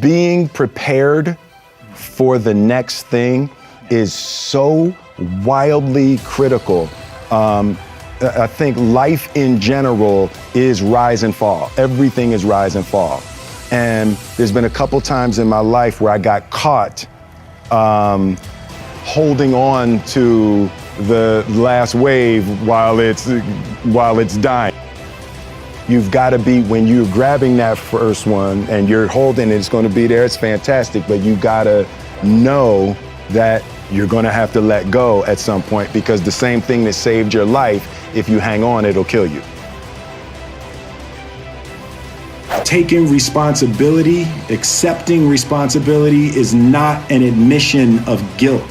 being prepared for the next thing is so wildly critical. I think life in general is rise and fall. Everything is rise and fall. And there's been a couple times in my life where I got caught holding on to the last wave while it's dying. You've got to be, when you're grabbing that first one and you're holding it, it's going to be there, it's fantastic, but you got to know that you're going to have to let go at some point, because the same thing that saved your life, if you hang on, it'll kill you. Taking responsibility, accepting responsibility is not an admission of guilt.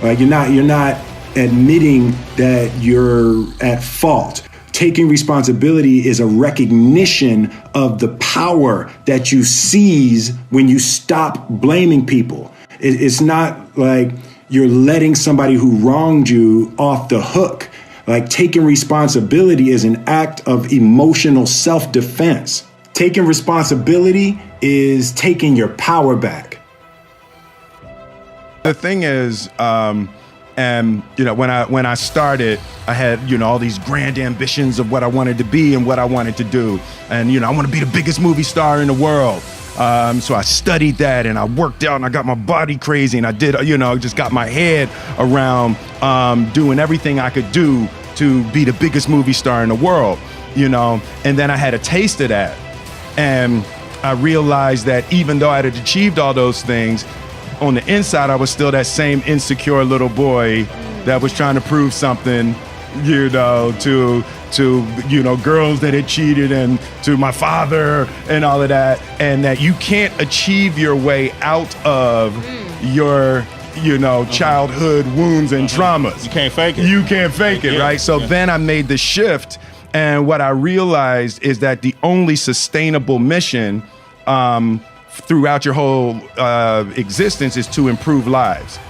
Like you're not admitting that you're at fault. Taking responsibility is a recognition of the power that you seize when you stop blaming people. It's not like you're letting somebody who wronged you off the hook. Like, taking responsibility is an act of emotional self-defense. Taking responsibility is taking your power back. The thing is, and when I started, I had all these grand ambitions of what I wanted to be and what I wanted to do, and I want to be the biggest movie star in the world. So I studied that and I worked out and I got my body crazy and I did, just got my head around doing everything I could do to be the biggest movie star in the world, and then I had a taste of that. And I realized that even though I had achieved all those things, on the inside, I was still that same insecure little boy that was trying to prove something, to girls that had cheated and to my father and all of that, and that you can't achieve your way out of your childhood wounds and traumas. You can't fake it. You can't fake it, right? So then I made the shift, and what I realized is that the only sustainable mission throughout your whole existence is to improve lives.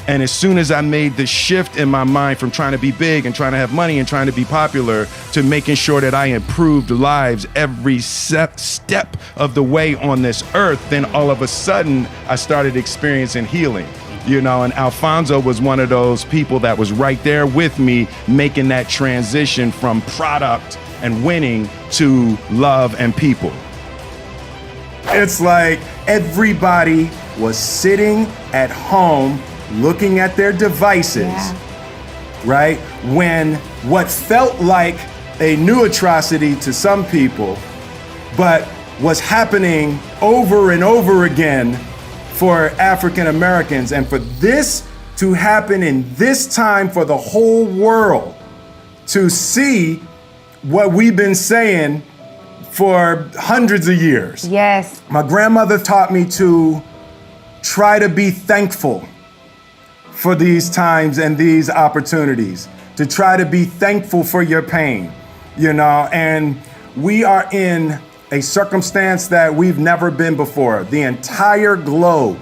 And as soon as I made the shift in my mind from trying to be big and trying to have money and trying to be popular to making sure that I improved lives every step of the way on this earth, then all of a sudden I started experiencing healing. And Alfonso was one of those people that was right there with me, making that transition from product and winning to love and people. It's like everybody was sitting at home looking at their devices, right? When what felt like a new atrocity to some people, but was happening over and over again for African Americans. And for this to happen in this time for the whole world to see what we've been saying for hundreds of years. Yes. My grandmother taught me to try to be thankful for these times and these opportunities, to try to be thankful for your pain, and we are in a circumstance that we've never been before. The entire globe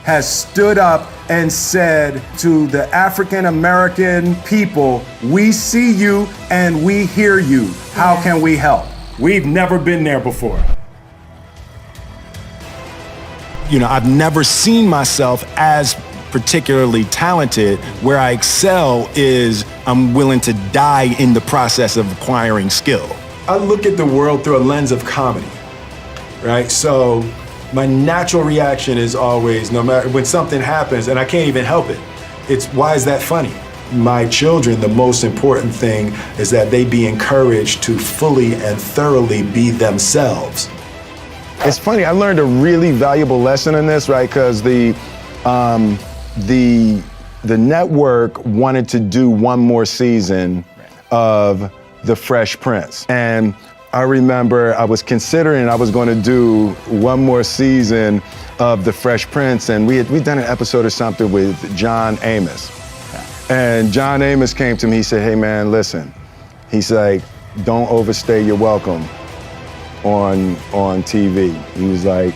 has stood up and said to the African American people, we see you and we hear you. How can we help? We've never been there before. I've never seen myself as particularly talented. Where I excel is I'm willing to die in the process of acquiring skill. I look at the world through a lens of comedy, right? So my natural reaction is always, no matter when something happens and I can't even help it, it's why is that funny? My children, the most important thing is that they be encouraged to fully and thoroughly be themselves. It's funny, I learned a really valuable lesson in this, right? Because the network wanted to do one more season of The Fresh Prince. And I remember I was considering I was going to do one more season of The Fresh Prince, and we'd done an episode or something with John Amos. And John Amos came to me, he said, hey man, listen. He's like, don't overstay your welcome on TV. He was like,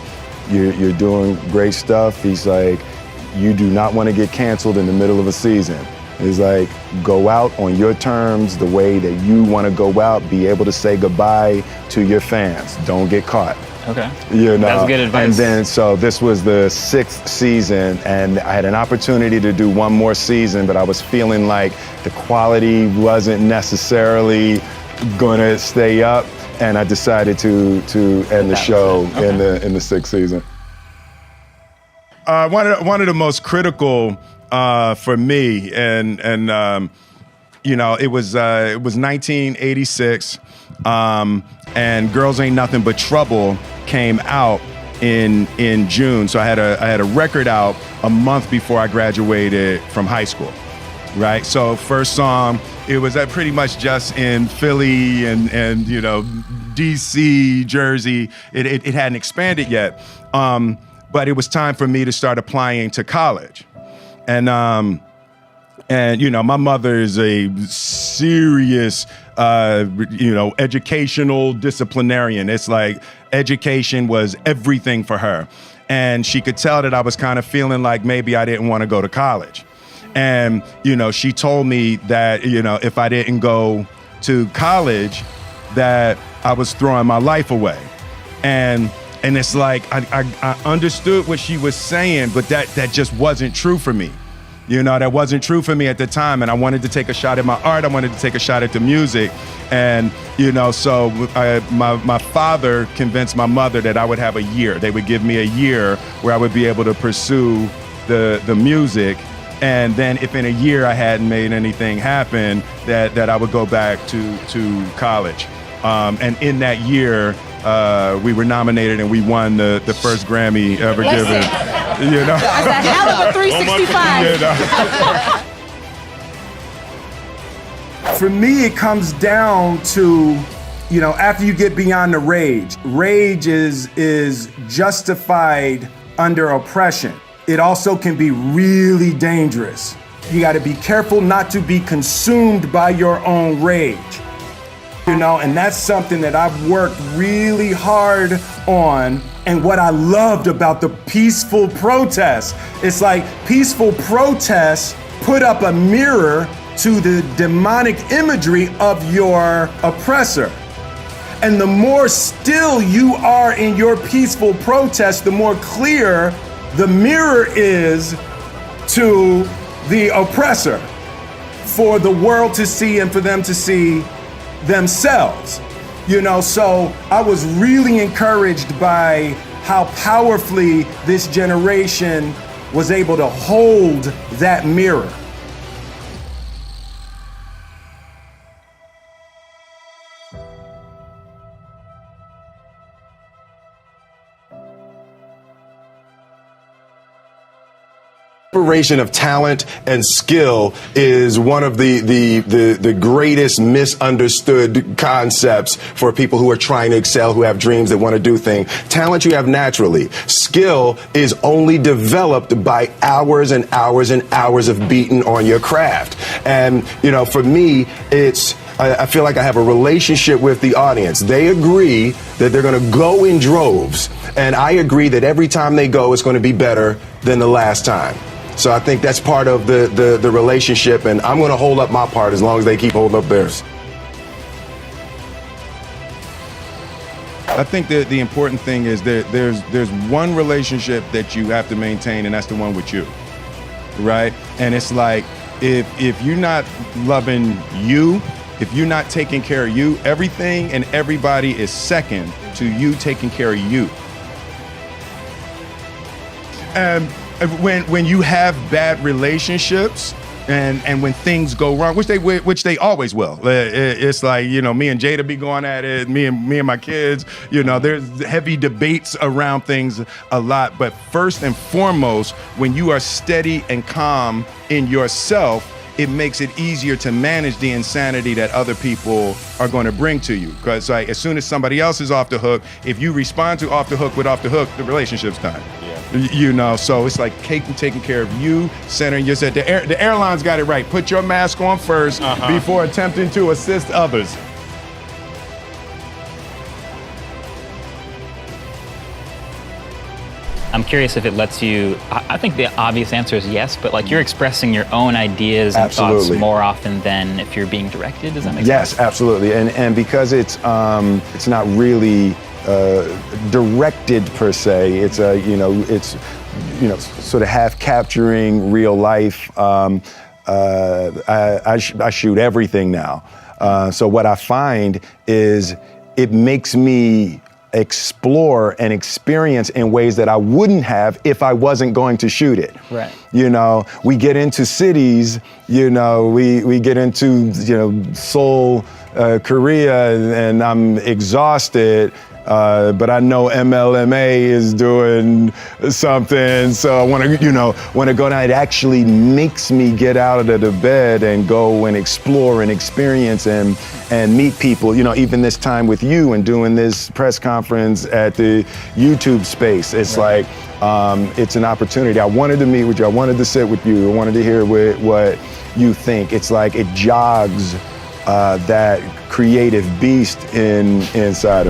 you're doing great stuff. He's like, you do not want to get canceled in the middle of a season. He's like, go out on your terms, the way that you want to go out, be able to say goodbye to your fans. Don't get caught. Okay. You know, That's good advice. and then so this was the 6th season, and I had an opportunity to do one more season, but I was feeling like the quality wasn't necessarily gonna stay up, and I decided to end the show in the 6th season. One of the most critical for me, and you know, it was 1986, and Girls Ain't Nothing But Trouble came out in June. So I had a record out a month before I graduated from high school, right? So first song, it was pretty much just in Philly and you know, DC, Jersey. It hadn't expanded yet, but it was time for me to start applying to college, and you know, my mother is a serious, you know, educational disciplinarian. It's like education was everything for her. And she could tell that I was kind of feeling like maybe I didn't want to go to college. And, you know, she told me that, you know, if I didn't go to college, that I was throwing my life away. And it's like, I understood what she was saying, but that just wasn't true for me. You know, that wasn't true for me at the time, and I wanted to take a shot at my art. I wanted to take a shot at the music, and you know, so my father convinced my mother that I would have a year. They would give me a year where I would be able to pursue the music, and then if in a year I hadn't made anything happen, that I would go back to college. And in that year, we were nominated and we won the first Grammy ever given. You know, That's a hell of a 365. You know? For me, it comes down to, you know, after you get beyond the rage. Rage is justified under oppression. It also can be really dangerous. You got to be careful not to be consumed by your own rage. You know, and that's something that I've worked really hard on. And what I loved about the peaceful protest, it's like peaceful protests put up a mirror to the demonic imagery of your oppressor. And the more still you are in your peaceful protest, the more clear the mirror is to the oppressor for the world to see and for them to see themselves. You know, so I was really encouraged by how powerfully this generation was able to hold that mirror. Separation of talent and skill is one of the greatest misunderstood concepts for people who are trying to excel, who have dreams that want to do things. Talent you have naturally. Skill is only developed by hours and hours and hours of beating on your craft. And, you know, for me, I feel like I have a relationship with the audience. They agree that they're going to go in droves, and I agree that every time they go, it's going to be better than the last time. So I think that's part of the relationship, and I'm going to hold up my part as long as they keep holding up theirs. I think that the important thing is that there's one relationship that you have to maintain, and that's the one with you, right? And it's like, if you're not loving you, if you're not taking care of you, everything and everybody is second to you taking care of you. When you have bad relationships and when things go wrong, which they always will, it's like, you know, me and Jada be going at it, me and my kids, you know, there's heavy debates around things a lot. But first and foremost, when you are steady and calm in yourself, it makes it easier to manage the insanity that other people are going to bring to you. Because like, as soon as somebody else is off the hook, if you respond to off the hook with off the hook, the relationship's done. You know, so it's like taking care of you, centering yourself. The airlines got it right. Put your mask on first before attempting to assist others. I'm curious if it lets you, I think the obvious answer is yes, but like you're expressing your own ideas and thoughts more often than if you're being directed. Does that make sense? Yes, absolutely. And because it's not really directed per se. It's sort of half capturing real life. I shoot everything now. So what I find is it makes me explore and experience in ways that I wouldn't have if I wasn't going to shoot it. Right. We get into cities, we get into, Seoul, Korea, and I'm exhausted. But I know MLMA is doing something, so I want to go down. It actually makes me get out of the bed and go and explore and experience and meet people. Even this time with you and doing this press conference at the YouTube space, it's like it's an opportunity. I wanted to meet with you. I wanted to sit with you. I wanted to hear what you think. It's like it jogs that creative beast inside of me.